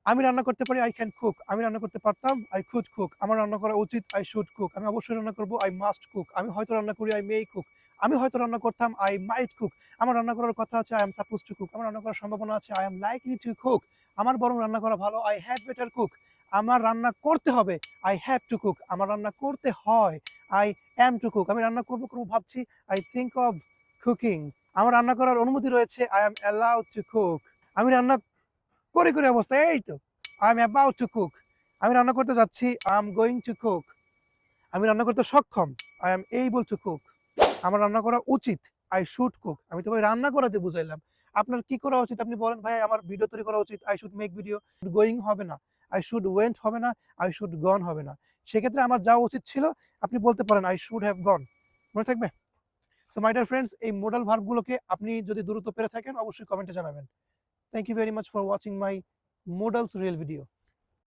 আমি রান্না করতে পারি, আই ক্যান কুক। আমি রান্না করতে পারতাম, আই কুড কুক। আমার রান্না করা উচিত, আই শুড কুক। আমি অবশ্যই রান্না করব, আই মাস্ট কুক। আমি হয়তো রান্না করি, আই মে কুক। আমি হয়তো রান্না করতাম, আই মাইট কুক। আমার রান্না করার কথা আছে, I am suppose to cook. আমার রান্না করার সম্ভাবনা আছে, I am likely to cook. আমার বরং রান্না করা ভালো, আই হ্যাড বেটার কুক। আমার রান্না করতে হবে, আই হ্যাভ টু কুক। আমার রান্না করতে হয়, আই অ্যাম টু কুক। আমি রান্না করব ভাবছি, আই থিংক অফ কুকিং। আমার রান্না করার অনুমতি রয়েছে, I am allowed to cook. আমি রান্না করে অবস্থা এই তো, I am about to cook. আমি রান্না করতে যাচ্ছি, I am going to cook. আমি রান্না করতে সক্ষম, I am able to cook. আমার রান্না করা উচিত, আই শুড কুক। আমি তো ভাই রান্না করাতে বুঝাইলাম। আপনার কি করা উচিত আপনি বলেন, ভাই আমার ভিডিও তৈরি করা উচিত, I should make video. Going হবে না, আই শুড ওয়েন্ট হবে না, আই শুড গন হবে না। সেক্ষেত্রে আমার যাওয়া উচিত ছিল, আপনি বলতে পারেন আই শুড হ্যাভ গন। মনে থাকবে? সো মাই ডিয়ার ফ্রেন্ডস, এই মোডাল ভার্বগুলোকে আপনি যদি দ্রুত পেরে থাকেন অবশ্যই কমেন্টে জানাবেন। Thank you very much for watching my modals real video.